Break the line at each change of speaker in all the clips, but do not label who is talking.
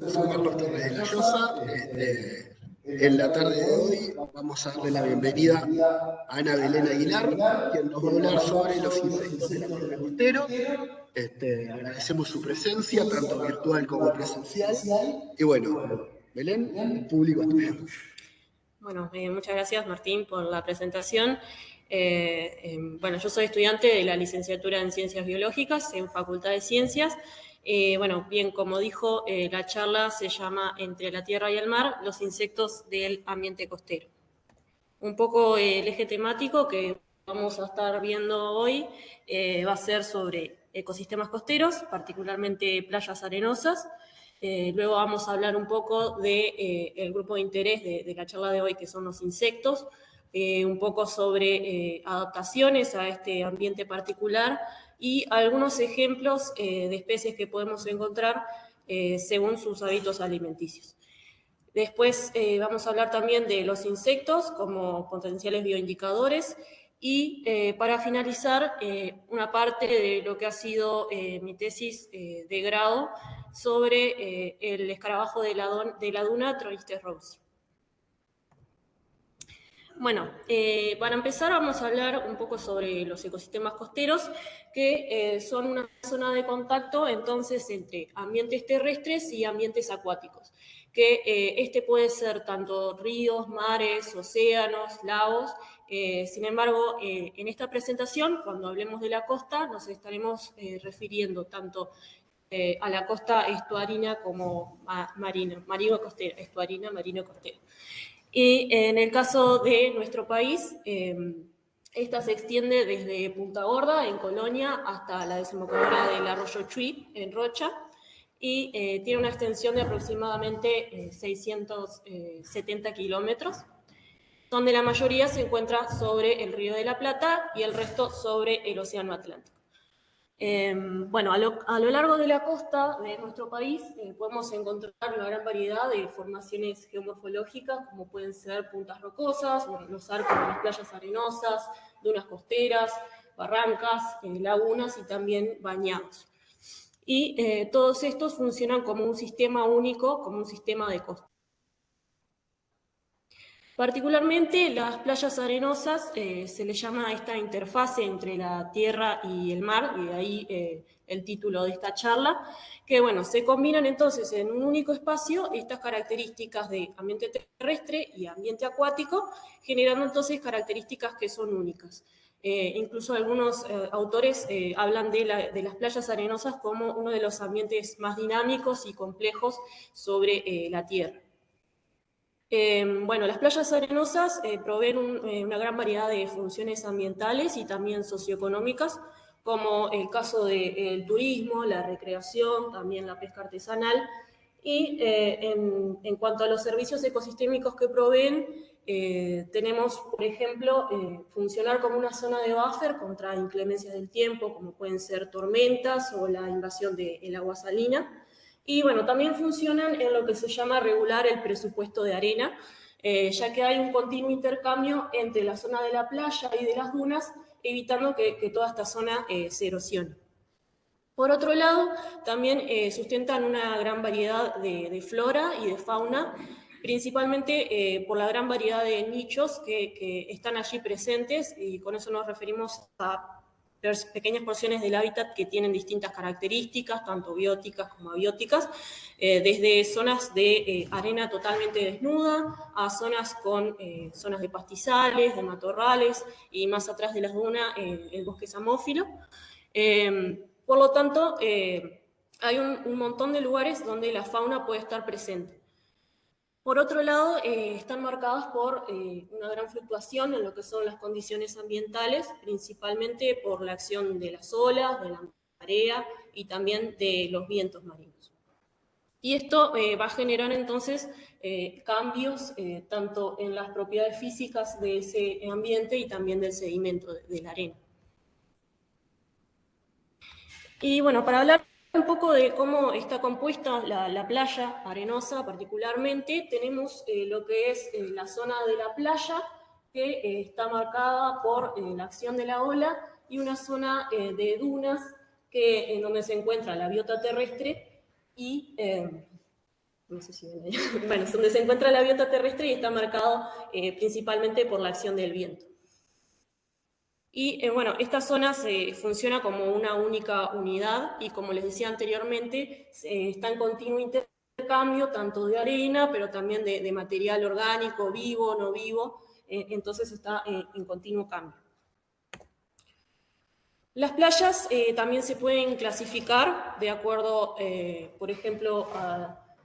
soy Carlos Torres de la Llosa. En la tarde de hoy vamos a darle la bienvenida a Ana Belén Aguilar, quien nos va a hablar sobre los insectos del ambiente costero. Agradecemos su presencia, tanto virtual como presencial. Y bueno, Belén, el público es tuyo.
Bueno, muchas gracias Martín por la presentación. Bueno, yo soy estudiante de la licenciatura en Ciencias Biológicas en Facultad de Ciencias. Bueno, bien, como dijo, la charla se llama Entre la Tierra y el Mar, los insectos del ambiente costero. Un poco el eje temático que vamos a estar viendo hoy va a ser sobre ecosistemas costeros, particularmente playas arenosas. Luego vamos a hablar un poco del grupo de interés de la charla de hoy, que son los insectos, un poco sobre adaptaciones a este ambiente particular y algunos ejemplos de especies que podemos encontrar según sus hábitos alimenticios. Después vamos a hablar también de los insectos como potenciales bioindicadores y para finalizar una parte de lo que ha sido mi tesis de grado sobre el escarabajo de la duna Tronistes rosei. Bueno, para empezar vamos a hablar un poco sobre los ecosistemas costeros, que son una zona de contacto entonces entre ambientes terrestres y ambientes acuáticos, que este puede ser tanto ríos, mares, océanos, lagos. Sin embargo, en esta presentación, cuando hablemos de la costa, nos estaremos refiriendo tanto a la costa estuarina como marino-costera, estuarina, marino-costera. Y en el caso de nuestro país, esta se extiende desde Punta Gorda, en Colonia, hasta la desembocadura del arroyo Chuy, en Rocha, y tiene una extensión de aproximadamente 670 kilómetros, donde la mayoría se encuentra sobre el Río de la Plata y el resto sobre el Océano Atlántico. Bueno, a lo largo de la costa de nuestro país podemos encontrar una gran variedad de formaciones geomorfológicas, como pueden ser puntas rocosas, los arcos de las playas arenosas, dunas costeras, barrancas, lagunas y también bañados. Y todos estos funcionan como un sistema único, como un sistema de costa. Particularmente las playas arenosas se le llama a esta interfase entre la tierra y el mar, y de ahí el título de esta charla, que bueno, se combinan entonces en un único espacio estas características de ambiente terrestre y ambiente acuático, generando entonces características que son únicas. Incluso algunos autores hablan de las playas arenosas como uno de los ambientes más dinámicos y complejos sobre la tierra. Bueno, las playas arenosas proveen una gran variedad de funciones ambientales y también socioeconómicas, como el caso del turismo, la recreación, también la pesca artesanal. Y en cuanto a los servicios ecosistémicos que proveen, tenemos, por ejemplo, funcionar como una zona de buffer contra inclemencias del tiempo, como pueden ser tormentas o la invasión del agua salina. Y bueno, también funcionan en lo que se llama regular el presupuesto de arena, ya que hay un continuo intercambio entre la zona de la playa y de las dunas, evitando que toda esta zona se erosione. Por otro lado, también sustentan una gran variedad de flora y de fauna, principalmente por la gran variedad de nichos que están allí presentes, y con eso nos referimos a pequeñas porciones del hábitat que tienen distintas características, tanto bióticas como abióticas, desde zonas de arena totalmente desnuda a zonas con zonas de pastizales, de matorrales, y más atrás de las dunas el bosque samófilo. Por lo tanto, hay un montón de lugares donde la fauna puede estar presente. Por otro lado, están marcadas por una gran fluctuación en lo que son las condiciones ambientales, principalmente por la acción de las olas, de la marea y también de los vientos marinos. Y esto va a generar entonces cambios tanto en las propiedades físicas de ese ambiente y también del sedimento, de la arena. Y bueno, para hablar un poco de cómo está compuesta la playa arenosa particularmente, tenemos lo que es la zona de la playa, que está marcada por la acción de la ola, y una zona de dunas en donde se encuentra la biota terrestre y no sé si ven ahí. Bueno, es donde se encuentra la biota terrestre y está marcado principalmente por la acción del viento. Y bueno, esta zona funciona como una única unidad y como les decía anteriormente, está en continuo intercambio tanto de arena, pero también de material orgánico, vivo, no vivo, entonces está en continuo cambio. Las playas también se pueden clasificar de acuerdo, por ejemplo,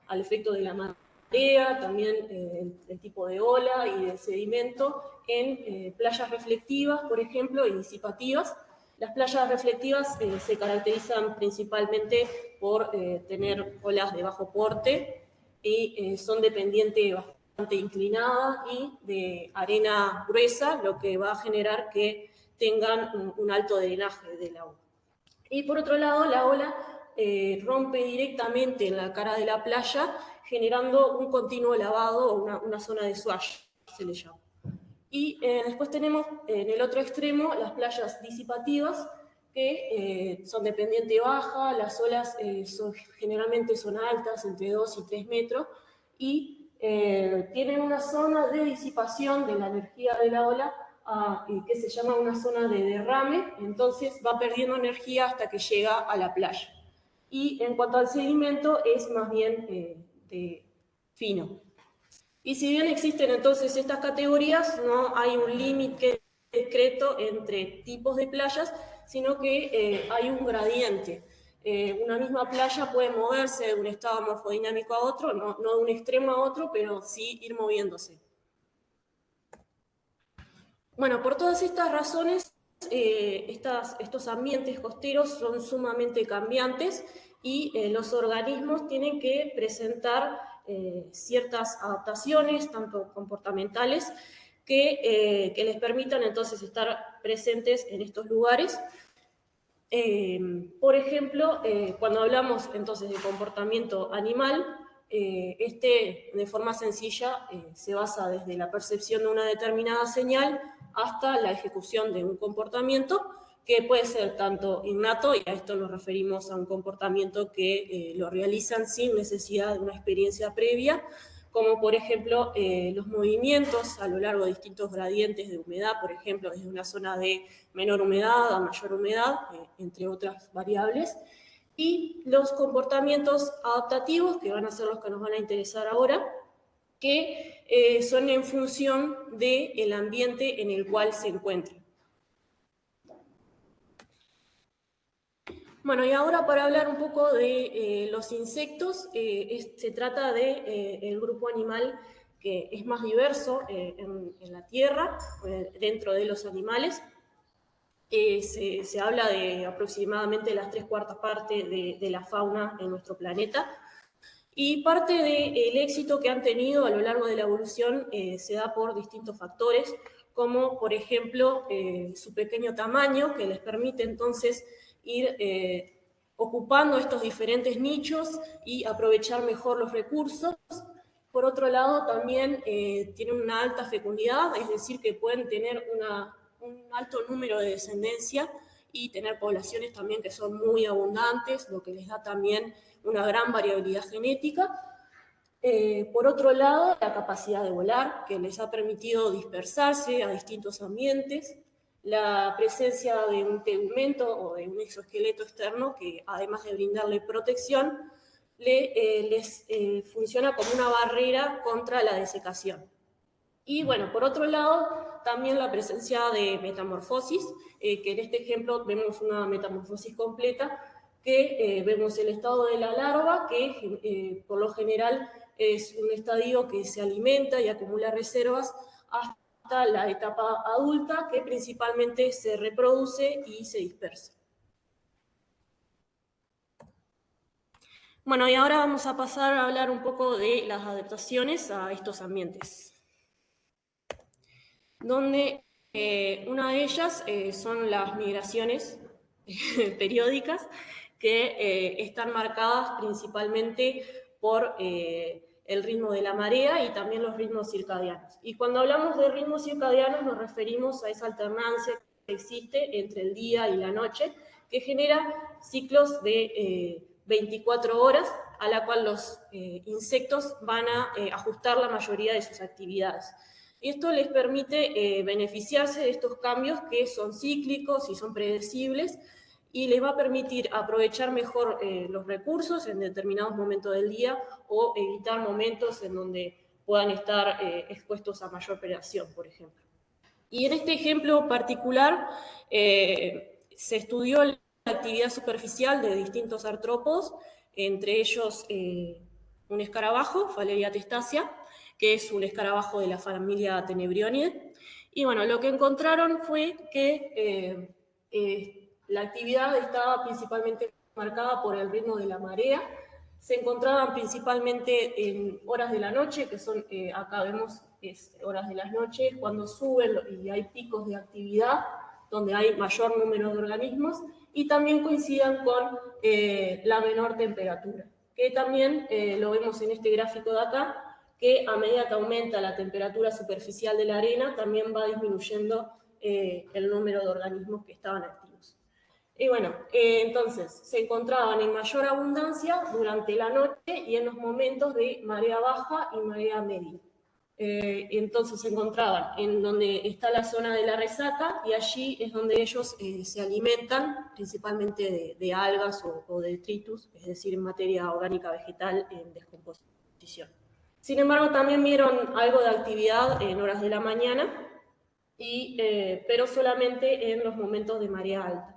al efecto de la marea, también el tipo de ola y del sedimento, en playas reflectivas, por ejemplo, y disipativas. Las playas reflectivas se caracterizan principalmente por tener olas de bajo porte y son de pendiente bastante inclinada y de arena gruesa, lo que va a generar que tengan un alto drenaje del agua. Y por otro lado, la ola rompe directamente en la cara de la playa, generando un continuo lavado o una zona de swash, se le llama. Y después tenemos en el otro extremo las playas disipativas, que son de pendiente baja, las olas generalmente son altas, entre 2 y 3 metros, y tienen una zona de disipación de la energía de la ola que se llama una zona de derrame, entonces va perdiendo energía hasta que llega a la playa. Y en cuanto al sedimento, es más bien fino. Y si bien existen entonces estas categorías, no hay un límite concreto entre tipos de playas, sino que hay un gradiente. Una misma playa puede moverse de un estado morfodinámico a otro, no de un extremo a otro, pero sí ir moviéndose. Bueno, por todas estas razones, estos ambientes costeros son sumamente cambiantes y los organismos tienen que presentar ciertas adaptaciones, tanto comportamentales, que les permitan entonces estar presentes en estos lugares. Por ejemplo, cuando hablamos entonces de comportamiento animal, de forma sencilla se basa desde la percepción de una determinada señal hasta la ejecución de un comportamiento que puede ser tanto innato, y a esto nos referimos a un comportamiento que lo realizan sin necesidad de una experiencia previa, como por ejemplo los movimientos a lo largo de distintos gradientes de humedad, por ejemplo, desde una zona de menor humedad a mayor humedad, entre otras variables, y los comportamientos adaptativos, que van a ser los que nos van a interesar ahora, que son en función del ambiente en el cual se encuentran. Bueno, y ahora para hablar un poco de los insectos, se trata de el grupo animal que es más diverso en la Tierra, dentro de los animales. Se habla de aproximadamente las 3/4 partes de la fauna en nuestro planeta. Y parte del éxito que han tenido a lo largo de la evolución se da por distintos factores, como por ejemplo su pequeño tamaño, que les permite entonces ir ocupando estos diferentes nichos y aprovechar mejor los recursos. Por otro lado, también tienen una alta fecundidad, es decir, que pueden tener un alto número de descendencia y tener poblaciones también que son muy abundantes, lo que les da también una gran variabilidad genética. Por otro lado, la capacidad de volar, que les ha permitido dispersarse a distintos ambientes, la presencia de un tegumento o de un exoesqueleto externo que, además de brindarle protección, les funciona como una barrera contra la desecación. Y bueno, por otro lado, también la presencia de metamorfosis, que en este ejemplo vemos una metamorfosis completa, que vemos el estado de la larva, que por lo general es un estadio que se alimenta y acumula reservas hasta la etapa adulta, que principalmente se reproduce y se dispersa. Bueno, y ahora vamos a pasar a hablar un poco de las adaptaciones a estos ambientes, donde una de ellas son las migraciones periódicas, que están marcadas principalmente por el ritmo de la marea y también los ritmos circadianos. Y cuando hablamos de ritmos circadianos nos referimos a esa alternancia que existe entre el día y la noche, que genera ciclos de 24 horas, a la cual los insectos van a ajustar la mayoría de sus actividades. Y esto les permite beneficiarse de estos cambios que son cíclicos y son predecibles, y les va a permitir aprovechar mejor los recursos en determinados momentos del día o evitar momentos en donde puedan estar expuestos a mayor predación, por ejemplo. Y en este ejemplo particular se estudió la actividad superficial de distintos artrópodos, entre ellos un escarabajo, Faleria testacea, que es un escarabajo de la familia Tenebrionidae. Y bueno, lo que encontraron fue que la actividad estaba principalmente marcada por el ritmo de la marea. Se encontraban principalmente en horas de la noche, que son, acá vemos, horas de las noches, cuando suben y hay picos de actividad, donde hay mayor número de organismos, y también coincidan con la menor temperatura, que también lo vemos en este gráfico de acá, que a medida que aumenta la temperatura superficial de la arena, también va disminuyendo el número de organismos que estaban activos. Y bueno, entonces se encontraban en mayor abundancia durante la noche y en los momentos de marea baja y marea media. Entonces se encontraban en donde está la zona de la resaca, y allí es donde ellos se alimentan principalmente de algas o de detritus, es decir, materia orgánica vegetal en descomposición. Sin embargo, también vieron algo de actividad en horas de la mañana, pero solamente en los momentos de marea alta.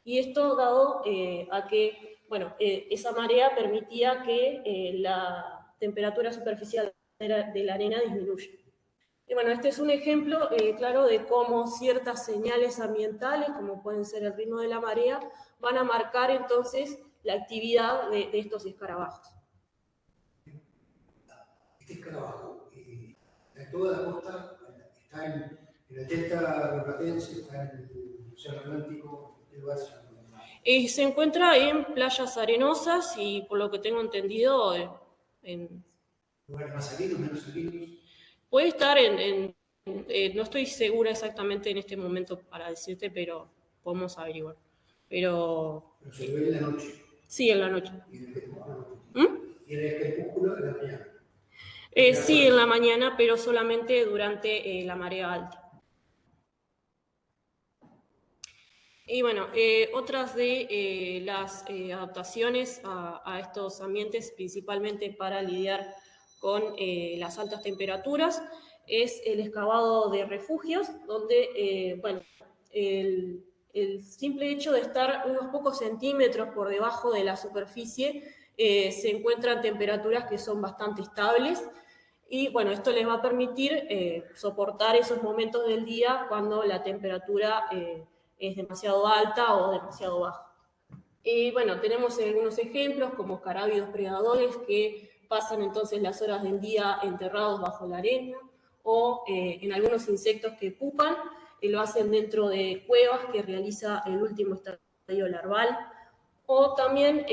Y esto dado a que, bueno, esa marea permitía que la temperatura superficial de la arena disminuya. Y bueno, este es un ejemplo claro de cómo ciertas señales ambientales, como pueden ser el ritmo de la marea, van a marcar entonces la actividad de estos escarabajos.
Este escarabajo en toda la costa, está en el delta rioplatense, está en el Océano Atlántico, ¿qué lugar
se encuentra en playas arenosas y, por lo que tengo entendido, en
lugares más salinos, menos salinos.
Puede estar no estoy segura exactamente en este momento para decirte, pero podemos averiguar. Pero
se ve en la noche.
Sí, en la noche.
¿Y en el crepúsculo en la mañana?
Sí, en la mañana, pero solamente durante la marea alta. Y bueno, otras de las adaptaciones a estos ambientes, principalmente para lidiar con las altas temperaturas, es el excavado de refugios, donde, bueno, el simple hecho de estar unos pocos centímetros por debajo de la superficie, se encuentran temperaturas que son bastante estables, y bueno, esto les va a permitir soportar esos momentos del día cuando la temperatura es demasiado alta o demasiado baja. Y bueno, tenemos algunos ejemplos como carábidos predadores que pasan entonces las horas del día enterrados bajo la arena, o en algunos insectos que pupan, lo hacen dentro de cuevas que realiza el último estadio larval. O también,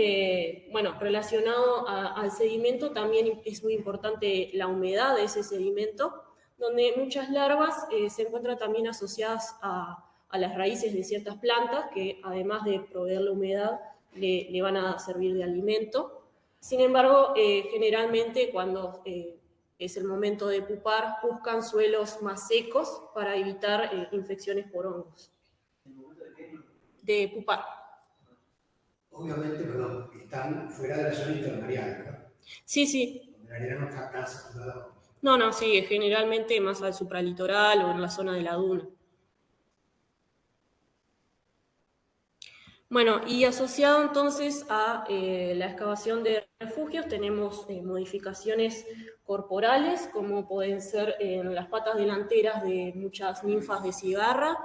bueno, relacionado al sedimento, también es muy importante la humedad de ese sedimento, donde muchas larvas se encuentran también asociadas a las raíces de ciertas plantas, que además de proveerle humedad, le van a servir de alimento. Sin embargo, generalmente cuando es el momento de pupar, buscan suelos más secos para evitar infecciones por hongos. De pupar.
Obviamente, perdón, están fuera de la zona intermareal, ¿verdad?
Sí, sí.
Donde la arena no está tan saturada.
No, sí, generalmente más al supralitoral o en la zona de la duna. Bueno, y asociado entonces a la excavación de refugios, tenemos modificaciones corporales, como pueden ser en las patas delanteras de muchas ninfas de cigarra,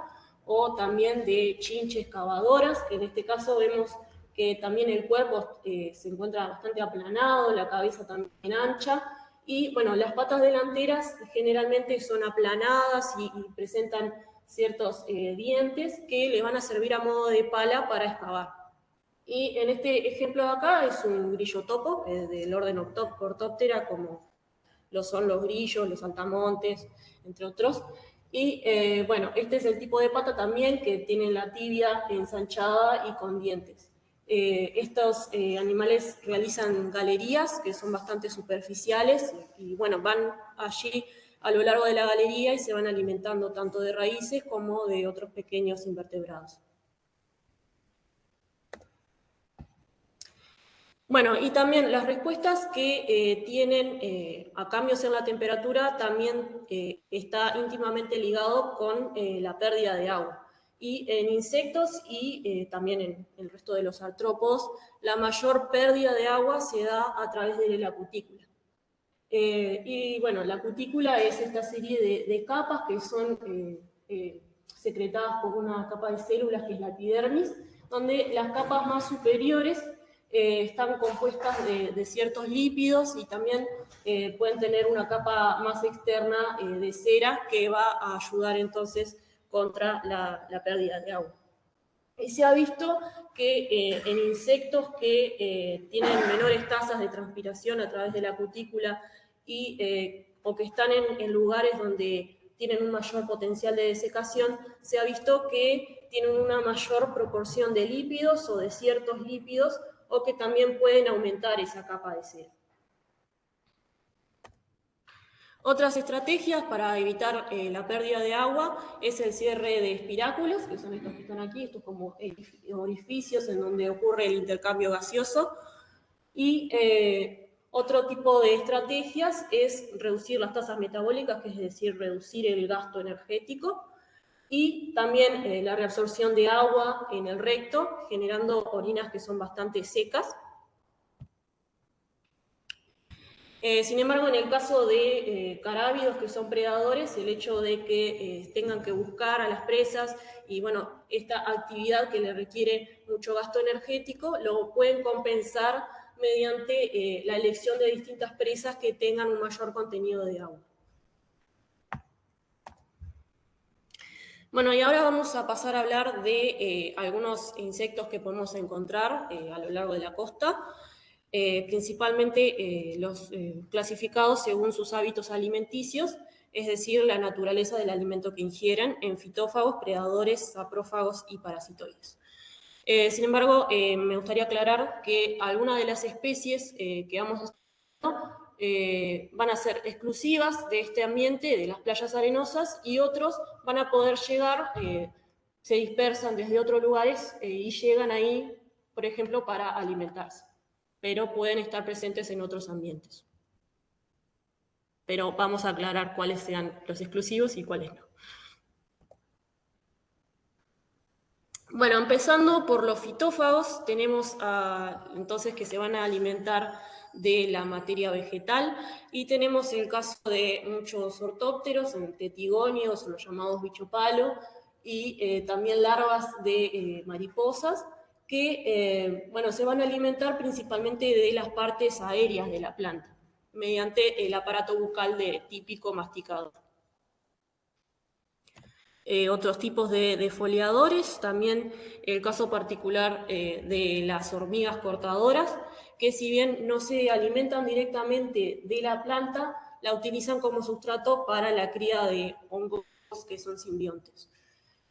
o también de chinches cavadoras, que en este caso vemos que también el cuerpo se encuentra bastante aplanado, la cabeza también ancha, y bueno, las patas delanteras generalmente son aplanadas y presentan ciertos dientes que le van a servir a modo de pala para excavar. Y en este ejemplo de acá es un grillo topo, del orden Orthoptera, como lo son los grillos, los saltamontes, entre otros. Y bueno, este es el tipo de pata también que tiene la tibia ensanchada y con dientes. Estos animales realizan galerías que son bastante superficiales y bueno, van allí a lo largo de la galería y se van alimentando tanto de raíces como de otros pequeños invertebrados. Bueno, y también las respuestas que tienen a cambios en la temperatura también está íntimamente ligado con la pérdida de agua. Y en insectos y también en el resto de los artrópodos, la mayor pérdida de agua se da a través de la cutícula. Y bueno, la cutícula es esta serie de capas que son secretadas por una capa de células que es la epidermis, donde las capas más superiores están compuestas de ciertos lípidos y también pueden tener una capa más externa de cera que va a ayudar entonces contra la pérdida de agua. Y se ha visto que en insectos que tienen menores tasas de transpiración a través de la cutícula o que están en lugares donde tienen un mayor potencial de desecación, se ha visto que tienen una mayor proporción de lípidos o de ciertos lípidos o que también pueden aumentar esa capa de cera. Otras estrategias para evitar la pérdida de agua es el cierre de espiráculos, que son estos que están aquí, estos como orificios en donde ocurre el intercambio gaseoso. Y otro tipo de estrategias es reducir las tasas metabólicas, que es decir, reducir el gasto energético, y también la reabsorción de agua en el recto, generando orinas que son bastante secas. Sin embargo, en el caso de carábidos que son predadores, el hecho de que tengan que buscar a las presas y bueno, esta actividad que le requiere mucho gasto energético, lo pueden compensar mediante la elección de distintas presas que tengan un mayor contenido de agua. Bueno, y ahora vamos a pasar a hablar de algunos insectos que podemos encontrar a lo largo de la costa. Principalmente los clasificados según sus hábitos alimenticios, es decir, la naturaleza del alimento que ingieren en fitófagos, predadores, saprófagos y parasitoides. Sin embargo, me gustaría aclarar que algunas de las especies que vamos a estar van a ser exclusivas de este ambiente, de las playas arenosas, y otros van a poder llegar, se dispersan desde otros lugares y llegan ahí, por ejemplo, para alimentarse, pero pueden estar presentes en otros ambientes. Pero vamos a aclarar cuáles sean los exclusivos y cuáles no. Bueno, empezando por los fitófagos, tenemos entonces que se van a alimentar de la materia vegetal y tenemos el caso de muchos ortópteros, tetigonios, los llamados bichopalo, y también larvas de mariposas, que bueno, se van a alimentar principalmente de las partes aéreas de la planta, mediante el aparato bucal típico masticador. Otros tipos de foliadores, también el caso particular de las hormigas cortadoras, que si bien no se alimentan directamente de la planta, la utilizan como sustrato para la cría de hongos que son simbiontes.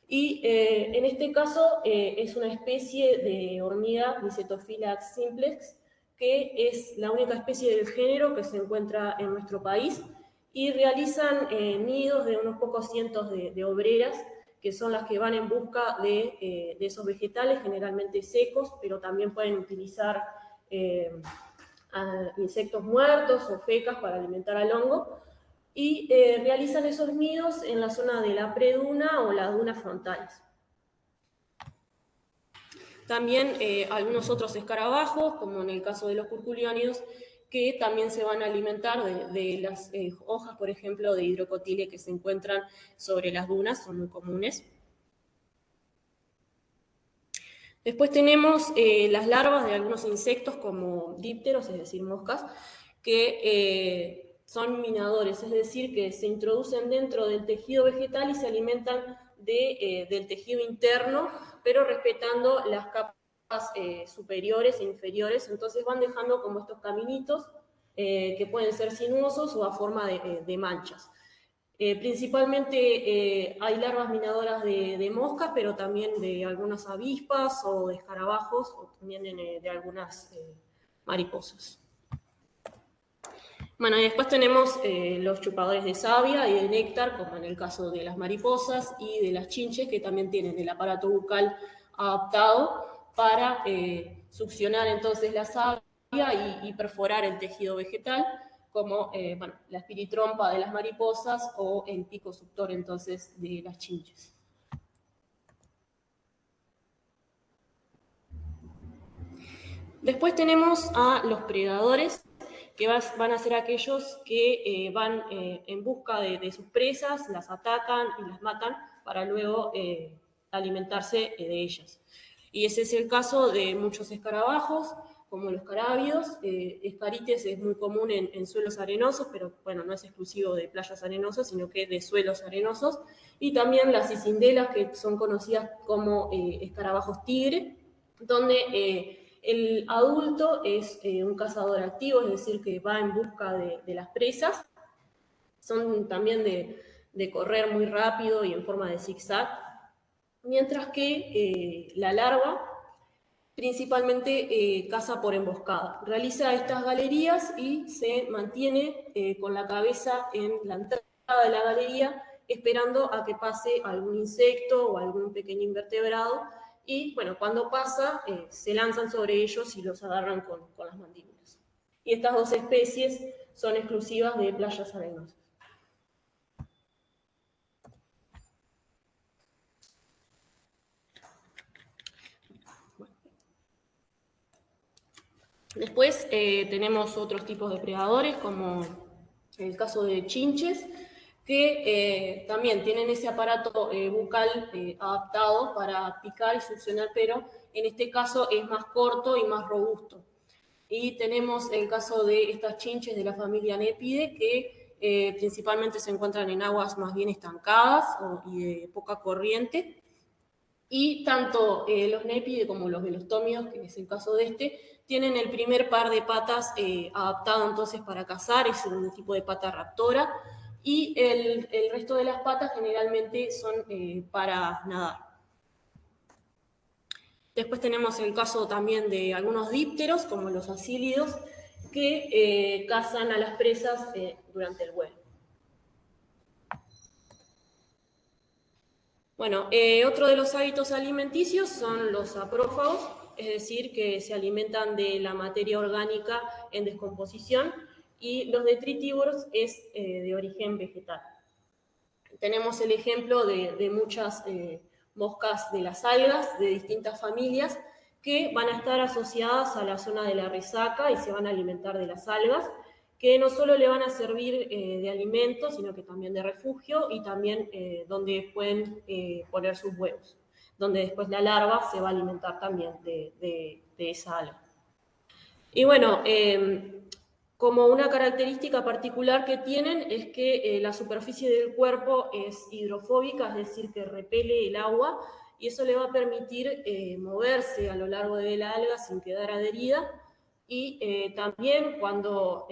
Y en este caso es una especie de hormiga, Mycetophilax simplex, que es la única especie del género que se encuentra en nuestro país, y realizan nidos de unos pocos cientos de obreras, que son las que van en busca de esos vegetales, generalmente secos, pero también pueden utilizar insectos muertos o fecas para alimentar al hongo, y realizan esos nidos en la zona de la preduna o las dunas frontales. También algunos otros escarabajos, como en el caso de los curculiónidos, que también se van a alimentar de las hojas, por ejemplo, de hidrocotile que se encuentran sobre las dunas, son muy comunes. Después tenemos las larvas de algunos insectos como dípteros, es decir, moscas, que son minadores, es decir, que se introducen dentro del tejido vegetal y se alimentan del tejido interno, pero respetando las capas superiores e inferiores, entonces van dejando como estos caminitos que pueden ser sinuosos o a forma de manchas. Principalmente hay larvas minadoras de moscas, pero también de algunas avispas o de escarabajos, o también de algunas mariposas. Bueno, y después tenemos los chupadores de savia y de néctar, como en el caso de las mariposas y de las chinches, que también tienen el aparato bucal adaptado para succionar entonces la savia y perforar el tejido vegetal, como bueno, la espiritrompa de las mariposas o el pico suctor entonces de las chinches. Después tenemos a los predadores, que van a ser aquellos que van en busca de sus presas, las atacan y las matan para luego alimentarse de ellas. Y ese es el caso de muchos escarabajos, como los carábidos. Escarites es muy común en suelos arenosos, pero bueno, no es exclusivo de playas arenosas, sino que de suelos arenosos. Y también las cicindelas, que son conocidas como escarabajos tigre, donde el adulto es un cazador activo, es decir, que va en busca de las presas. Son también de correr muy rápido y en forma de zigzag, mientras que la larva principalmente caza por emboscada. Realiza estas galerías y se mantiene con la cabeza en la entrada de la galería, esperando a que pase algún insecto o algún pequeño invertebrado, y bueno, cuando pasa, se lanzan sobre ellos y los agarran con las mandíbulas. Y estas dos especies son exclusivas de playas arenosas. Después tenemos otros tipos de predadores, como el caso de chinches, que también tienen ese aparato bucal adaptado para picar y succionar, pero en este caso es más corto y más robusto. Y tenemos el caso de estas chinches de la familia Népide, que principalmente se encuentran en aguas más bien estancadas y de poca corriente. Y tanto los Népide como los velostómidos, que es el caso de este, tienen el primer par de patas adaptado entonces para cazar, es un tipo de pata raptora, y el resto de las patas generalmente son para nadar. Después tenemos el caso también de algunos dípteros, como los asílidos, que cazan a las presas durante el vuelo. Bueno, otro de los hábitos alimenticios son los saprófagos, es decir, que se alimentan de la materia orgánica en descomposición, y los detritívoros es de origen vegetal. Tenemos el ejemplo de muchas moscas de las algas de distintas familias que van a estar asociadas a la zona de la resaca y se van a alimentar de las algas, que no solo le van a servir de alimento, sino que también de refugio y también donde pueden poner sus huevos, donde después la larva se va a alimentar también de esa alga. Y bueno, como una característica particular que tienen es que la superficie del cuerpo es hidrofóbica, es decir, que repele el agua, y eso le va a permitir moverse a lo largo de la alga sin quedar adherida. Y también cuando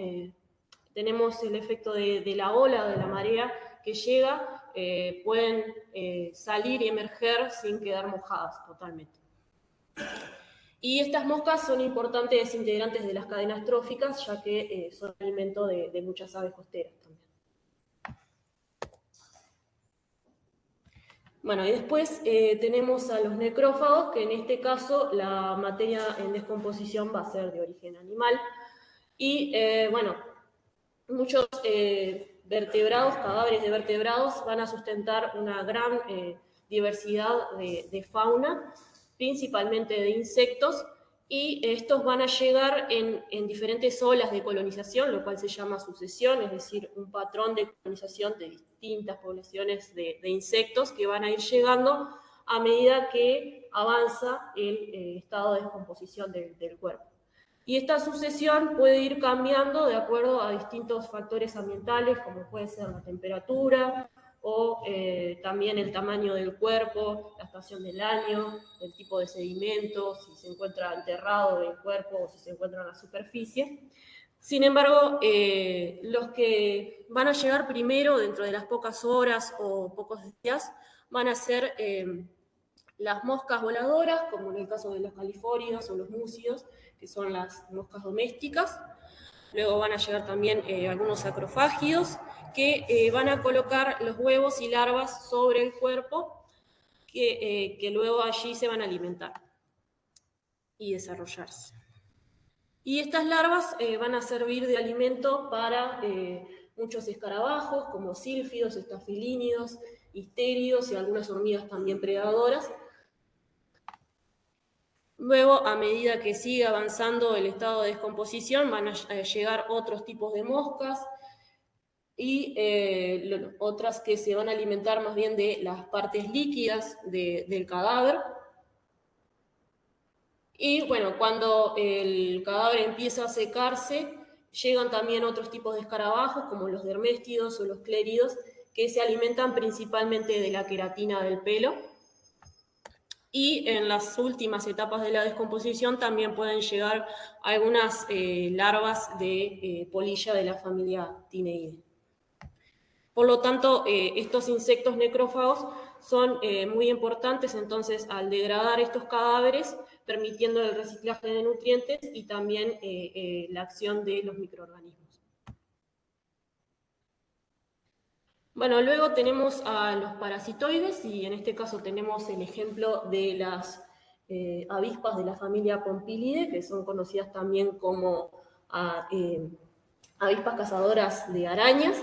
tenemos el efecto de la ola, de la marea que llega, pueden salir y emerger sin quedar mojadas totalmente. Y estas moscas son importantes integrantes de las cadenas tróficas, ya que son alimento de muchas aves costeras también. Bueno, y después tenemos a los necrófagos, que en este caso la materia en descomposición va a ser de origen animal. Y bueno, muchos vertebrados, cadáveres de vertebrados, van a sustentar una gran diversidad de fauna, principalmente de insectos, y estos van a llegar en diferentes olas de colonización, lo cual se llama sucesión, es decir, un patrón de colonización de distintas poblaciones de insectos que van a ir llegando a medida que avanza el estado de descomposición del cuerpo. Y esta sucesión puede ir cambiando de acuerdo a distintos factores ambientales, como puede ser la temperatura, o también el tamaño del cuerpo, la estación del año, el tipo de sedimento, si se encuentra enterrado el cuerpo o si se encuentra en la superficie. Sin embargo, los que van a llegar primero, dentro de las pocas horas o pocos días, van a ser las moscas voladoras, como en el caso de los califorios o los múcidos, que son las moscas domésticas. Luego van a llegar también algunos acrofagios, que van a colocar los huevos y larvas sobre el cuerpo, que luego allí se van a alimentar y desarrollarse. Y estas larvas van a servir de alimento para muchos escarabajos, como sílfidos, estafilínidos, histerios y algunas hormigas también predadoras. Luego, a medida que sigue avanzando el estado de descomposición, van a llegar otros tipos de moscas y otras que se van a alimentar más bien de las partes líquidas del cadáver. Y bueno, cuando el cadáver empieza a secarse, llegan también otros tipos de escarabajos, como los derméstidos o los cléridos, que se alimentan principalmente de la queratina del pelo. Y en las últimas etapas de la descomposición también pueden llegar algunas larvas de polilla de la familia Tineidae. Por lo tanto, estos insectos necrófagos son muy importantes, entonces, al degradar estos cadáveres, permitiendo el reciclaje de nutrientes y también la acción de los microorganismos. Bueno, luego tenemos a los parasitoides, y en este caso tenemos el ejemplo de las avispas de la familia Pompilidae, que son conocidas también como avispas cazadoras de arañas,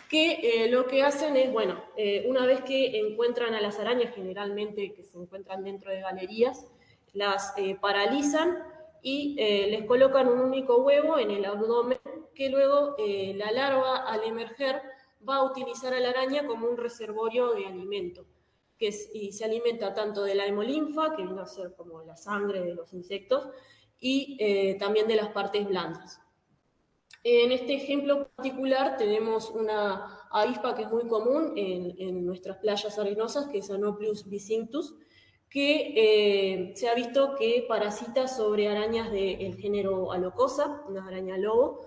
que lo que hacen es, bueno, una vez que encuentran a las arañas, generalmente que se encuentran dentro de galerías, las paralizan y les colocan un único huevo en el abdomen, que luego la larva, al emerger, va a utilizar a la araña como un reservorio de alimento, y se alimenta tanto de la hemolinfa, que viene a ser como la sangre de los insectos, y también de las partes blandas. En este ejemplo particular tenemos una avispa que es muy común en nuestras playas arenosas, que es Anoplius bisinctus, que se ha visto que parasita sobre arañas del género Alocosa, una araña lobo,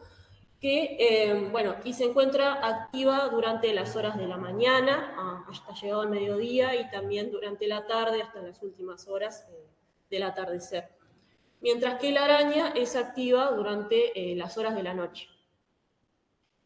que, bueno, y se encuentra activa durante las horas de la mañana, hasta llegado al mediodía, y también durante la tarde, hasta las últimas horas del atardecer. Mientras que la araña es activa durante las horas de la noche.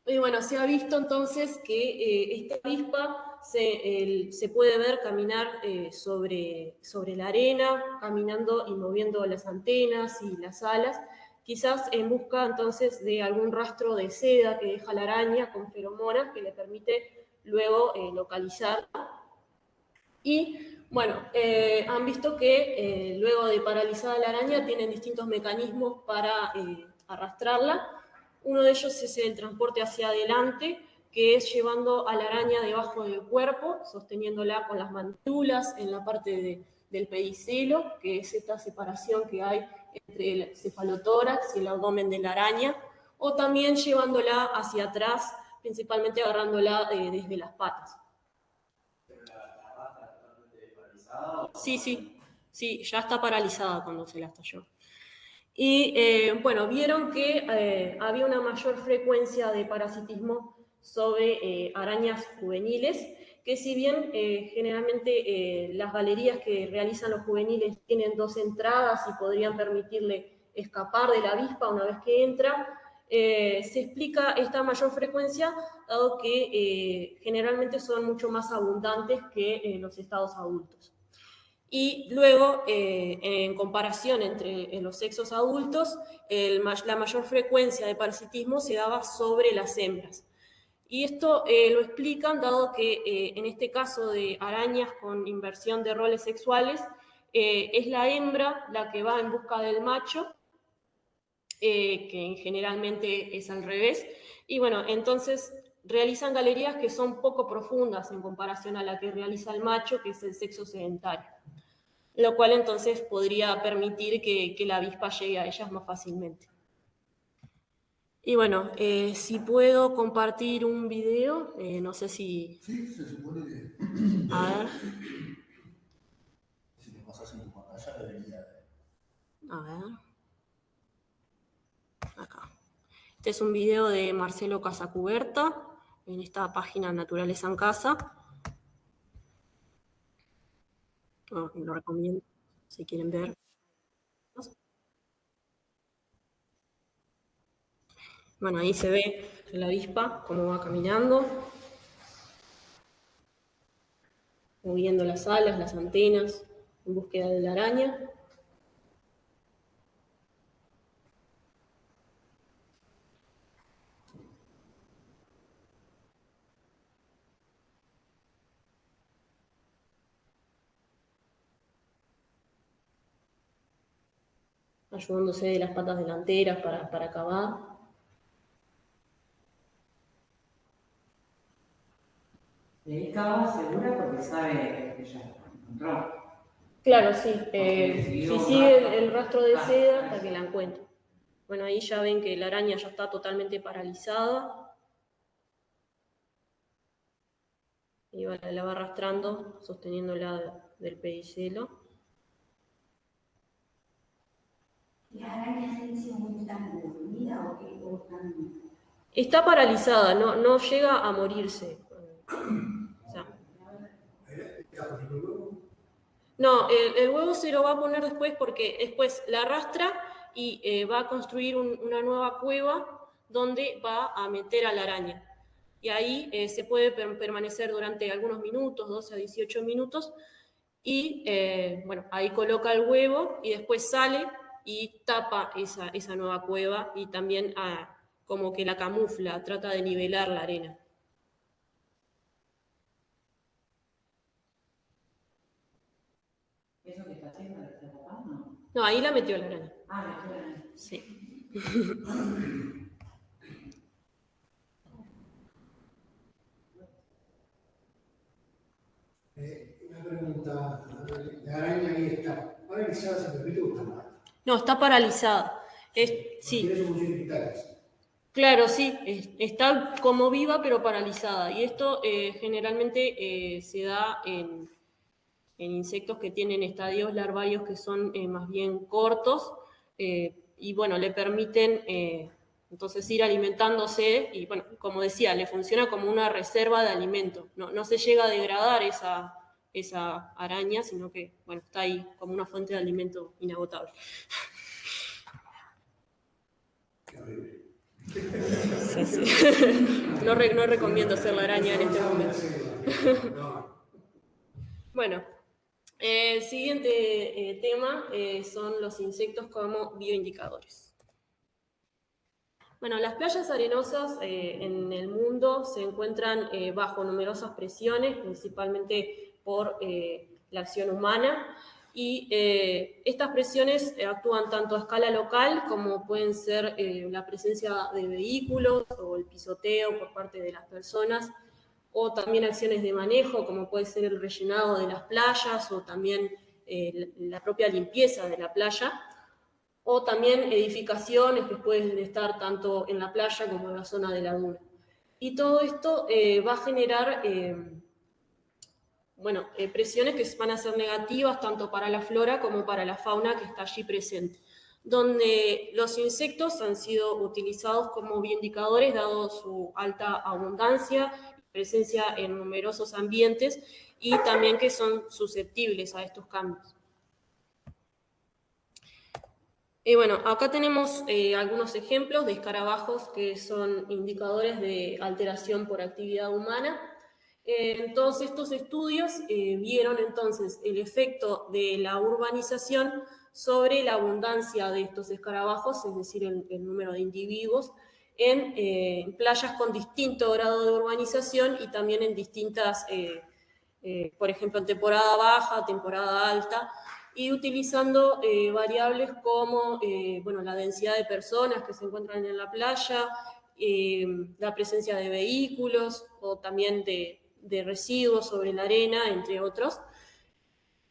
Y bueno, se ha visto entonces que esta avispa se puede ver caminar sobre la arena, caminando y moviendo las antenas y las alas, quizás en busca entonces de algún rastro de seda que deja la araña con feromonas que le permite luego localizarla. Y bueno, han visto que luego de paralizada la araña tienen distintos mecanismos para arrastrarla. Uno de ellos es el transporte hacia adelante, que es llevando a la araña debajo del cuerpo, sosteniéndola con las mandíbulas en la parte del pedicelo, que es esta separación que hay entre el cefalotórax y el abdomen de la araña, o también llevándola hacia atrás, principalmente agarrándola desde las patas. Sí, ya está paralizada cuando se la estalló. Y bueno, vieron que había una mayor frecuencia de parasitismo sobre arañas juveniles, que si bien generalmente las galerías que realizan los juveniles tienen dos entradas y podrían permitirle escapar de la avispa una vez que entra, se explica esta mayor frecuencia dado que generalmente son mucho más abundantes que los estados adultos. Y luego, en comparación entre los sexos adultos, la mayor frecuencia de parasitismo se daba sobre las hembras. Y esto lo explican dado que en este caso de arañas con inversión de roles sexuales, es la hembra la que va en busca del macho, que generalmente es al revés. Y bueno, entonces realizan galerías que son poco profundas en comparación a la que realiza el macho, que es el sexo sedentario, lo cual entonces podría permitir que la avispa llegue a ellas más fácilmente. Y bueno, si puedo compartir un video, no sé si...
Sí, se supone que...
A ver.
Si te pasas en tu pantalla debería...
A ver. Acá. Este es un video de Marcelo Casacuberta en esta página Naturaleza en Casa. Lo recomiendo si quieren ver. Bueno, ahí se ve la avispa cómo va caminando, moviendo las alas, las antenas, en búsqueda de la araña. Ayudándose de las patas delanteras para cavar.
Y ahí estaba segura porque sabe que ya encontró.
Claro, sí. Si sigue el rastro de seda hasta que la encuentre. Bueno, ahí ya ven que la araña ya está totalmente paralizada. Y la va arrastrando, sosteniéndola del pedicelo.
¿La araña se dice muy tan dormida o qué? O tan...
Está paralizada, no llega a morirse. O sea, no, el huevo se lo va a poner después porque después la arrastra y va a construir una nueva cueva donde va a meter a la araña. Y ahí se puede permanecer durante algunos minutos, 12 a 18 minutos, y bueno, ahí coloca el huevo y después sale y tapa esa nueva cueva y también como que la camufla, trata de nivelar la arena.
¿Eso que está haciendo? ¿La está tapando?
No, ahí la metió la araña.
Ah, la estoy viendo.
Sí.
Una pregunta, la araña ahí está paralizada, ¿se permite o está mal?
No, está paralizada. Sí.
Tiene funciones vitales.
Claro, sí, está como viva pero paralizada. Y esto generalmente se da en insectos que tienen estadios larvarios que son más bien cortos y bueno, le permiten entonces ir alimentándose y bueno, como decía, le funciona como una reserva de alimento. No se llega a degradar esa araña, sino que bueno, está ahí como una fuente de alimento inagotable. Sí, sí. No recomiendo hacer la araña en este momento. Bueno, el siguiente tema son los insectos como bioindicadores. Bueno, las playas arenosas en el mundo se encuentran bajo numerosas presiones, principalmente por la acción humana, y estas presiones actúan tanto a escala local como pueden ser la presencia de vehículos o el pisoteo por parte de las personas, o también acciones de manejo, como puede ser el rellenado de las playas o también la propia limpieza de la playa, o también edificaciones que pueden estar tanto en la playa como en la zona de la duna. Y todo esto va a generar presiones que van a ser negativas tanto para la flora como para la fauna que está allí presente, donde los insectos han sido utilizados como bioindicadores dado su alta abundancia y presencia en numerosos ambientes y también que son susceptibles a estos cambios. Y bueno, acá tenemos algunos ejemplos de escarabajos que son indicadores de alteración por actividad humana. En todos estos estudios vieron entonces el efecto de la urbanización sobre la abundancia de estos escarabajos, es decir, el número de individuos, en playas con distinto grado de urbanización y también en distintas, por ejemplo, en temporada baja, temporada alta, y utilizando variables como la densidad de personas que se encuentran en la playa, la presencia de vehículos o también de residuos sobre la arena, entre otros.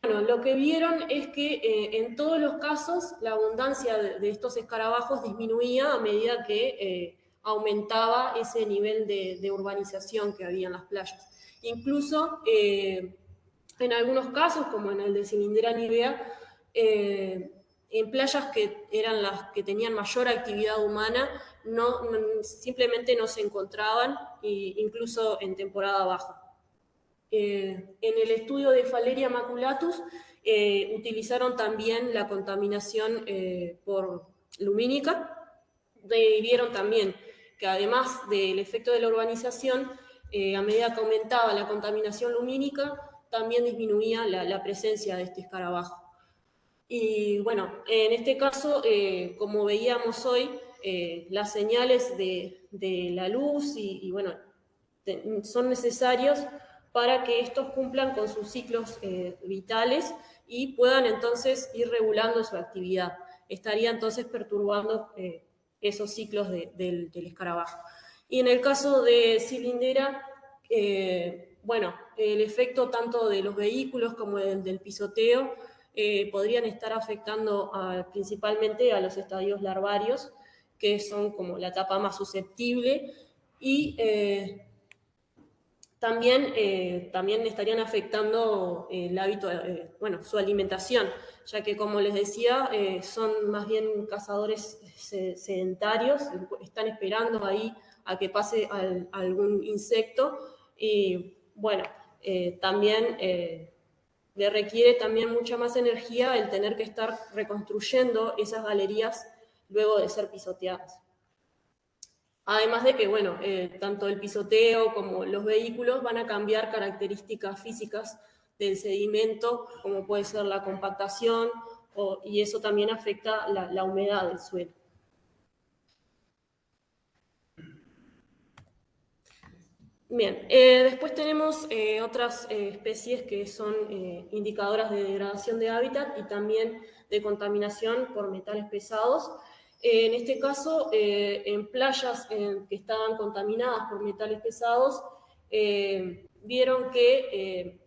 Bueno, lo que vieron es que en todos los casos la abundancia de estos escarabajos disminuía a medida que aumentaba ese nivel de urbanización que había en las playas. Incluso en algunos casos, como en el de Cylindra nivea, en playas que eran las que tenían mayor actividad humana, simplemente no se encontraban, incluso en temporada baja. En el estudio de Phaleria maculatus utilizaron también la contaminación por lumínica, y vieron también que además del efecto de la urbanización, a medida que aumentaba la contaminación lumínica, también disminuía la presencia de este escarabajo. Y bueno, en este caso, como veíamos hoy, las señales de la luz y bueno, son necesarios para que estos cumplan con sus ciclos vitales y puedan entonces ir regulando su actividad. Estaría entonces perturbando esos ciclos del escarabajo. Y en el caso de Cylindera, bueno, el efecto tanto de los vehículos como del pisoteo podrían estar afectando principalmente a los estadios larvarios, que son como la etapa más susceptible, y también estarían afectando el hábito, bueno, su alimentación, ya que, como les decía, son más bien cazadores sedentarios, están esperando ahí a que pase algún insecto, y bueno, también le requiere también mucha más energía el tener que estar reconstruyendo esas galerías luego de ser pisoteadas. Además de que, bueno, tanto el pisoteo como los vehículos van a cambiar características físicas del sedimento, como puede ser la compactación, y eso también afecta la humedad del suelo. Bien, después tenemos otras especies que son indicadoras de degradación de hábitat y también de contaminación por metales pesados. En este caso, en playas que estaban contaminadas por metales pesados, vieron que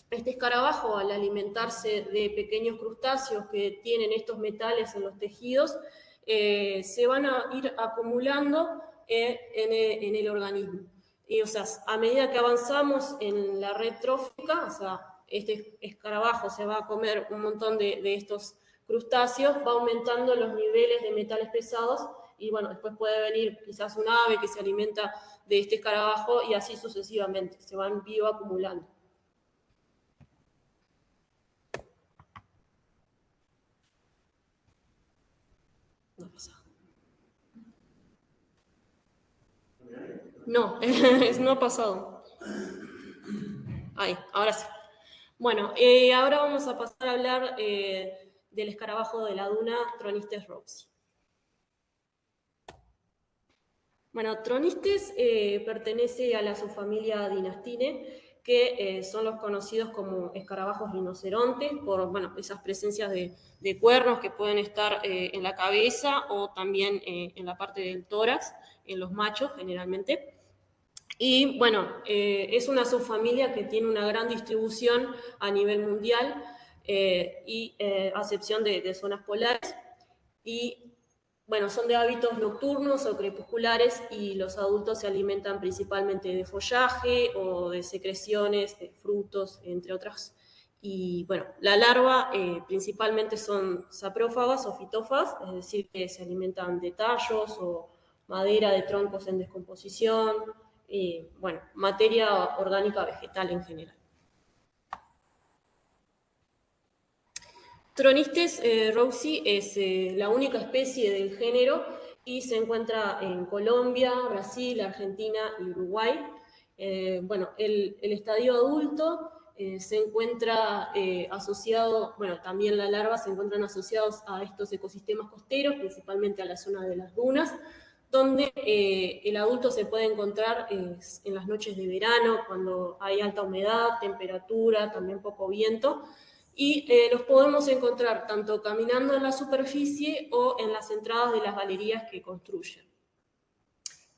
este escarabajo, al alimentarse de pequeños crustáceos que tienen estos metales en los tejidos, se van a ir acumulando en el organismo. Y, o sea, a medida que avanzamos en la red trófica, o sea, este escarabajo se va a comer un montón de estos crustáceos, va aumentando los niveles de metales pesados, y bueno, después puede venir quizás un ave que se alimenta de este escarabajo, y así sucesivamente, se van bioacumulando. No pasa. No, no ha pasado. Ahí, ahora sí. Bueno, ahora vamos a pasar a hablar del escarabajo de la duna, Tronistes robsii. Bueno, Tronistes pertenece a la subfamilia Dynastine, que son los conocidos como escarabajos rinocerontes, por bueno, esas presencias de cuernos que pueden estar en la cabeza o también en la parte del tórax, en los machos generalmente. Y bueno, es una subfamilia que tiene una gran distribución a nivel mundial y a excepción de zonas polares. Y bueno, son de hábitos nocturnos o crepusculares, y los adultos se alimentan principalmente de follaje o de secreciones, de frutos, entre otras. Y bueno, la larva principalmente son saprófagas o fitófagas, es decir, que se alimentan de tallos o madera de troncos en descomposición, y bueno, materia orgánica vegetal en general. Tronistes robsii es la única especie del género y se encuentra en Colombia, Brasil, Argentina y Uruguay. Bueno, el estadio adulto se encuentra asociado, bueno, también la larva se encuentran asociados a estos ecosistemas costeros, principalmente a la zona de las dunas, donde el adulto se puede encontrar en las noches de verano, cuando hay alta humedad, temperatura, también poco viento, y los podemos encontrar tanto caminando en la superficie o en las entradas de las galerías que construyen.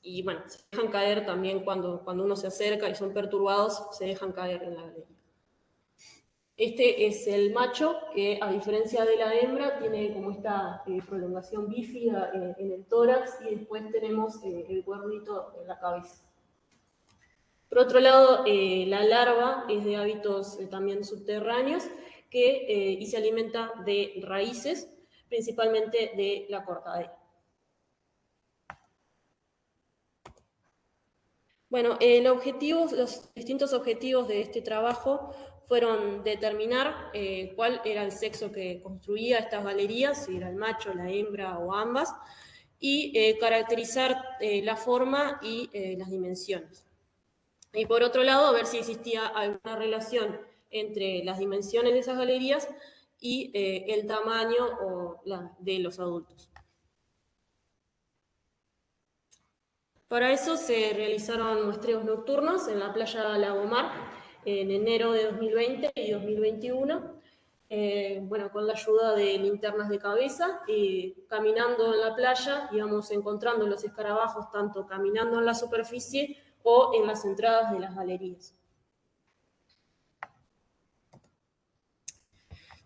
Y bueno, se dejan caer también cuando uno se acerca y son perturbados, se dejan caer en la galería. Este es el macho, que a diferencia de la hembra tiene como esta prolongación bífida en el tórax, y después tenemos el cuernito en la cabeza. Por otro lado, la larva es de hábitos también subterráneos y se alimenta de raíces, principalmente de la cortadera. Bueno, los distintos objetivos de este trabajo fueron determinar cuál era el sexo que construía estas galerías, si era el macho, la hembra o ambas, y caracterizar la forma y las dimensiones. Y por otro lado, ver si existía alguna relación entre las dimensiones de esas galerías y el tamaño de los adultos. Para eso se realizaron muestreos nocturnos en la playa Lagomar en enero de 2020 y 2021, bueno, con la ayuda de linternas de cabeza, y caminando en la playa íbamos encontrando los escarabajos tanto caminando en la superficie o en las entradas de las galerías.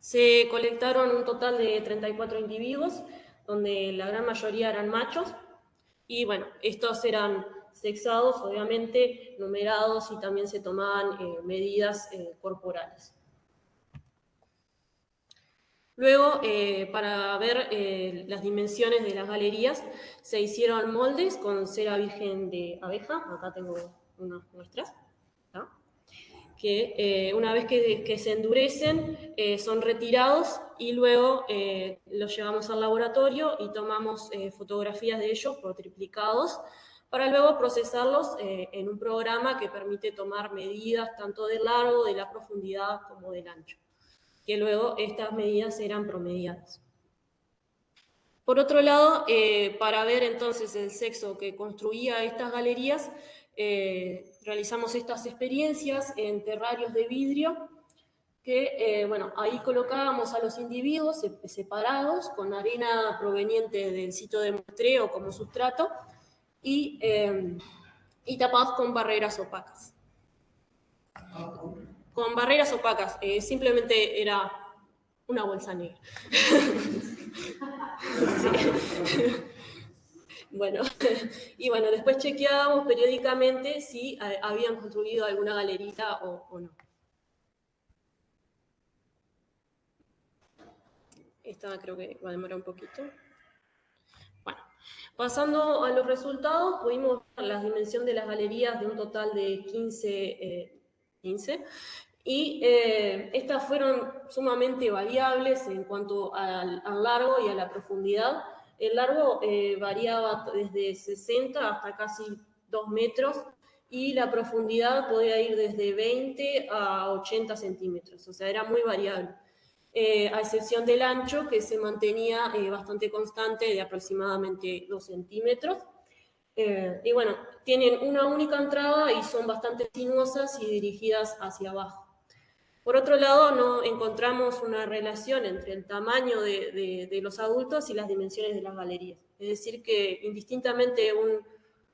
Se colectaron un total de 34 individuos, donde la gran mayoría eran machos, y bueno, estos eran sexados, obviamente, numerados, y también se tomaban medidas corporales. Luego, para ver las dimensiones de las galerías, se hicieron moldes con cera virgen de abeja. Acá tengo unas muestras, ¿no? Que una vez que se endurecen, son retirados y luego los llevamos al laboratorio y tomamos fotografías de ellos por triplicados para luego procesarlos en un programa que permite tomar medidas tanto del largo, de la profundidad como del ancho, que luego estas medidas eran promediadas. Por otro lado, para ver entonces el sexo que construía estas galerías, realizamos estas experiencias en terrarios de vidrio, que bueno, ahí colocábamos a los individuos separados con arena proveniente del sitio de muestreo como sustrato y tapados con barreras opacas. Con barreras opacas, simplemente era una bolsa negra. Sí. Bueno, y bueno, después chequeábamos periódicamente si habían construido alguna galería o no. Esta creo que va a demorar un poquito. Bueno, pasando a los resultados, pudimos ver la dimensión de las galerías de un total de 15, y estas fueron sumamente variables en cuanto al largo y a la profundidad. El largo variaba desde 60 hasta casi 2 metros, y la profundidad podía ir desde 20 a 80 centímetros, o sea, era muy variable. A excepción del ancho, que se mantenía bastante constante, de aproximadamente 2 centímetros. Y bueno, tienen una única entrada y son bastante sinuosas y dirigidas hacia abajo. Por otro lado, no encontramos una relación entre el tamaño de los adultos y las dimensiones de las galerías. Es decir, que indistintamente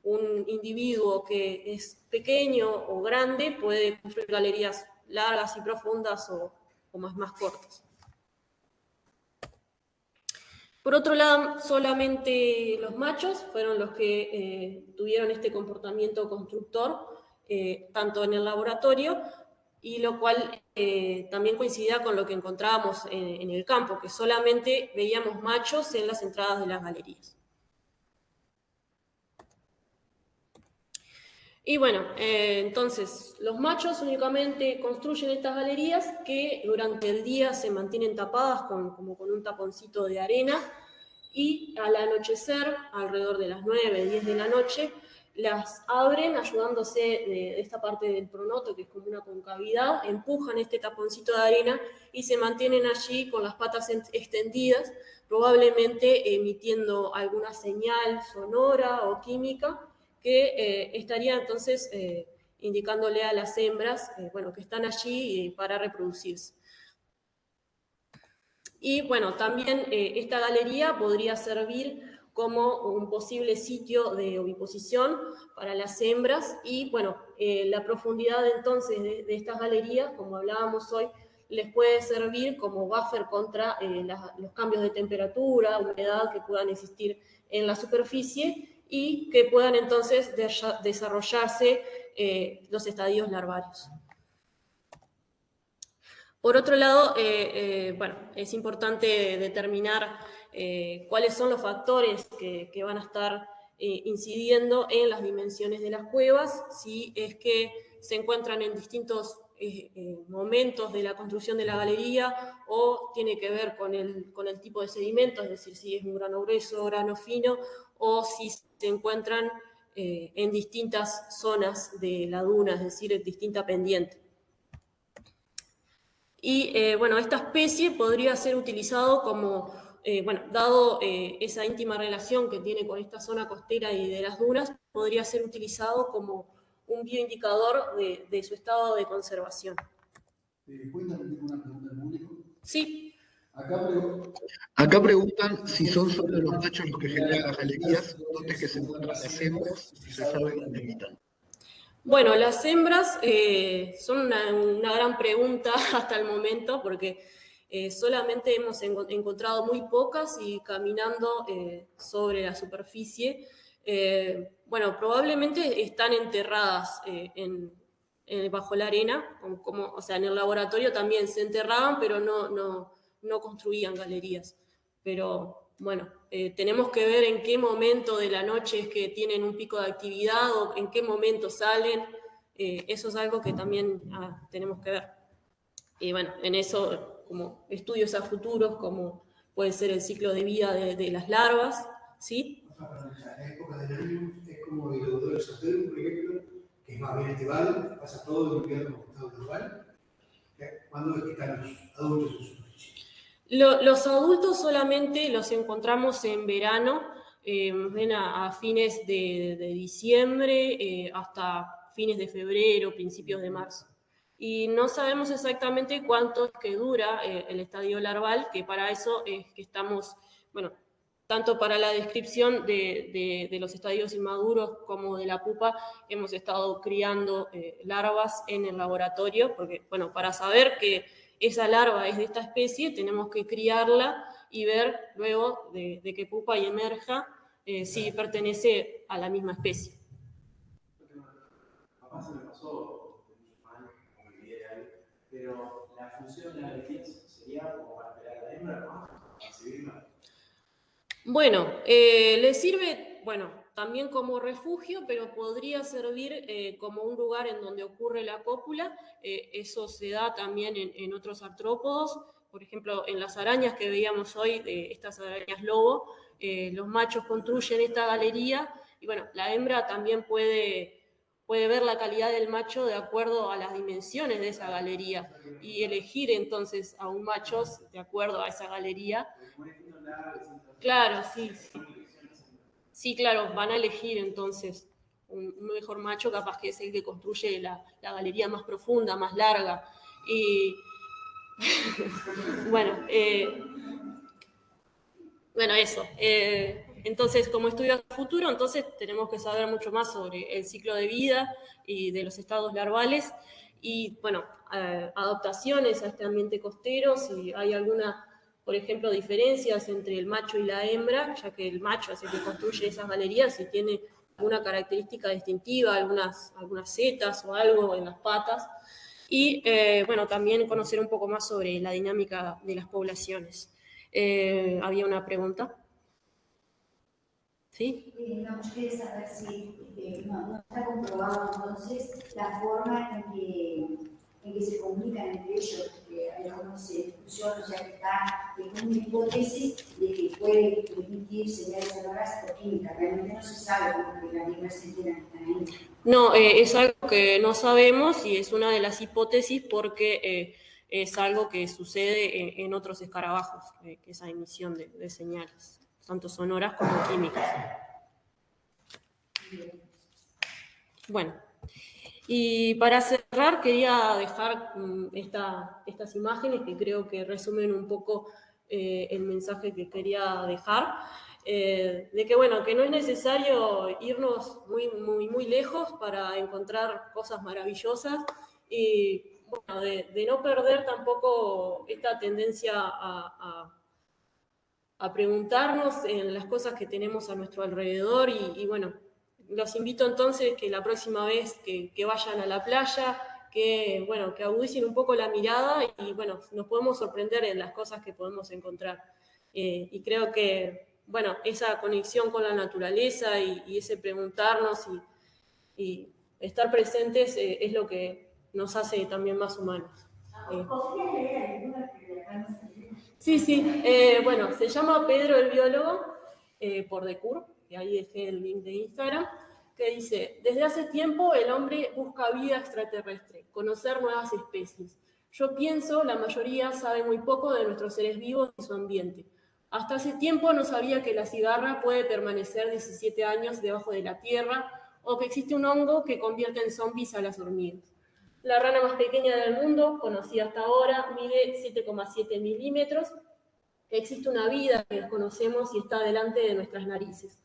un individuo que es pequeño o grande puede construir galerías largas y profundas o más cortas. Por otro lado, solamente los machos fueron los que tuvieron este comportamiento constructor, tanto en el laboratorio, y lo cual también coincidía con lo que encontrábamos en el campo, que solamente veíamos machos en las entradas de las galerías. Y bueno, entonces, los machos únicamente construyen estas galerías, que durante el día se mantienen tapadas como con un taponcito de arena, y al anochecer, alrededor de las 9, 10 de la noche, las abren ayudándose de esta parte del pronoto, que es como una concavidad, empujan este taponcito de arena y se mantienen allí con las patas extendidas, probablemente emitiendo alguna señal sonora o química que estaría entonces indicándole a las hembras bueno, que están allí para reproducirse. Y bueno, también esta galería podría servir como un posible sitio de oviposición para las hembras, y bueno, la profundidad entonces de estas galerías, como hablábamos hoy, les puede servir como buffer contra los cambios de temperatura, humedad que puedan existir en la superficie, y que puedan entonces desarrollarse los estadios larvarios. Por otro lado, bueno, es importante determinar cuáles son los factores que van a estar incidiendo en las dimensiones de las cuevas, si es que se encuentran en distintos momentos de la construcción de la galería o tiene que ver con el tipo de sedimento, es decir, si es un grano grueso, grano fino, o si se encuentran en distintas zonas de la duna, es decir, en distinta pendiente. Y bueno, esta especie podría ser utilizado como, dado esa íntima relación que tiene con esta zona costera y de las dunas, podría ser utilizado como un bioindicador de su estado de conservación.
Cuéntame una pregunta al público.
Sí.
Acá preguntan si son solo los machos los que generan las galerías, dónde es que se encuentran las hembras, si se sabe dónde habitan.
Bueno, las hembras son una gran pregunta hasta el momento, porque solamente hemos encontrado muy pocas y caminando sobre la superficie. Bueno, probablemente están enterradas bajo la arena, o sea, en el laboratorio también se enterraban, pero no construían galerías. Pero bueno, tenemos que ver en qué momento de la noche es que tienen un pico de actividad o en qué momento salen. Eso es algo que también tenemos que ver. Y bueno, en eso, como estudios a futuros, como puede ser el ciclo de vida de las larvas, ¿sí?
La época de los niños es como el odor del Saturno, por ejemplo, que es más bien estival, pasa todo el invierno como estado global. ¿Cuándo es que están los adultos en superficie?
Los adultos solamente los encontramos en verano, a fines de diciembre hasta fines de febrero, principios de marzo. Y no sabemos exactamente cuánto es que dura el estadio larval, que para eso es que estamos, bueno, tanto para la descripción de los estadios inmaduros como de la pupa, hemos estado criando larvas en el laboratorio, porque, bueno, para saber que esa larva es de esta especie, tenemos que criarla y ver luego de qué pupa y emerja si pertenece a la misma especie.
Capaz se me pasó de muchos años, como viví ahí, pero la función de la galería sería como para esperar a la hembra, ¿no? Para recibirla.
Bueno, le sirve, también como refugio, pero podría servir como un lugar en donde ocurre la cópula. Eso se da también en otros artrópodos. Por ejemplo, en las arañas que veíamos hoy, estas arañas lobo, los machos construyen esta galería y bueno, la hembra también puede ver la calidad del macho de acuerdo a las dimensiones de esa galería y elegir entonces a un macho de acuerdo a esa galería. Claro, sí. Sí, claro, van a elegir entonces un mejor macho, capaz que es el que construye la galería más profunda, más larga. Y bueno, eso. Entonces, como estudio a futuro, entonces tenemos que saber mucho más sobre el ciclo de vida y de los estados larvales y, bueno, adaptaciones a este ambiente costero, si hay alguna, por ejemplo, diferencias entre el macho y la hembra, ya que el macho es el que construye esas galerías, si tiene alguna característica distintiva, algunas setas o algo en las patas. Y, también conocer un poco más sobre la dinámica de las poblaciones. ¿Había una pregunta? ¿Sí?
No, yo quería saber si no está comprobado entonces la forma en que se comunican entre ellos, porque hay como esa discusión, o sea que está como una hipótesis de que puede emitir señales sonoras por química. Realmente no se sabe cómo que las lenguas se enteran que están ahí.
No, es algo que no sabemos y es una de las hipótesis porque es algo que sucede en otros escarabajos, que esa emisión de señales, tanto sonoras como químicas. Bueno, y para cerrar quería dejar estas imágenes que creo que resumen un poco el mensaje que quería dejar, de que bueno, que no es necesario irnos muy lejos para encontrar cosas maravillosas y bueno, de no perder tampoco esta tendencia a preguntarnos en las cosas que tenemos a nuestro alrededor y bueno, los invito entonces que la próxima vez que vayan a la playa, que agudicen un poco la mirada y bueno, nos podemos sorprender en las cosas que podemos encontrar. Y creo que bueno, esa conexión con la naturaleza y ese preguntarnos y estar presentes es lo que nos hace también más humanos.
¿Podrías leer alguna que acá no se lee?
Sí, bueno, se llama Pedro el Biólogo, por Decur, que ahí dejé el link de Instagram, que dice: desde hace tiempo el hombre busca vida extraterrestre, conocer nuevas especies. Yo pienso, la mayoría sabe muy poco de nuestros seres vivos y su ambiente. Hasta hace tiempo no sabía que la cigarra puede permanecer 17 años debajo de la tierra, o que existe un hongo que convierte en zombies a las hormigas. La rana más pequeña del mundo, conocida hasta ahora, mide 7,7 milímetros. Existe una vida que desconocemos y está delante de nuestras narices.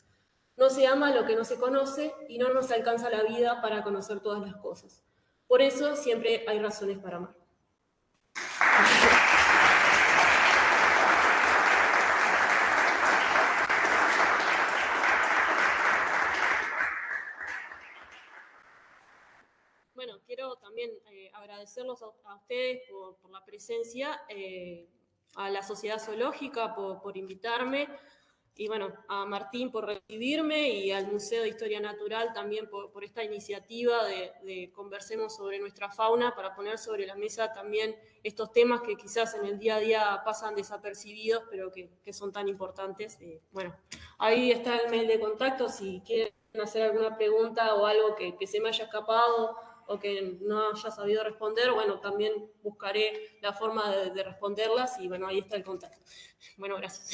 No se ama lo que no se conoce y no nos alcanza la vida para conocer todas las cosas. Por eso siempre hay razones para amar. Bueno, quiero también agradecerlos a ustedes por la presencia, a la Sociedad Zoológica por invitarme, y bueno, a Martín por recibirme y al Museo de Historia Natural también por esta iniciativa de conversemos sobre nuestra fauna, para poner sobre la mesa también estos temas que quizás en el día a día pasan desapercibidos, pero que son tan importantes. Bueno, ahí está el mail de contacto si quieren hacer alguna pregunta o algo que se me haya escapado o que no haya sabido responder. Bueno, también buscaré la forma de responderlas y bueno, ahí está el contacto. Bueno, gracias.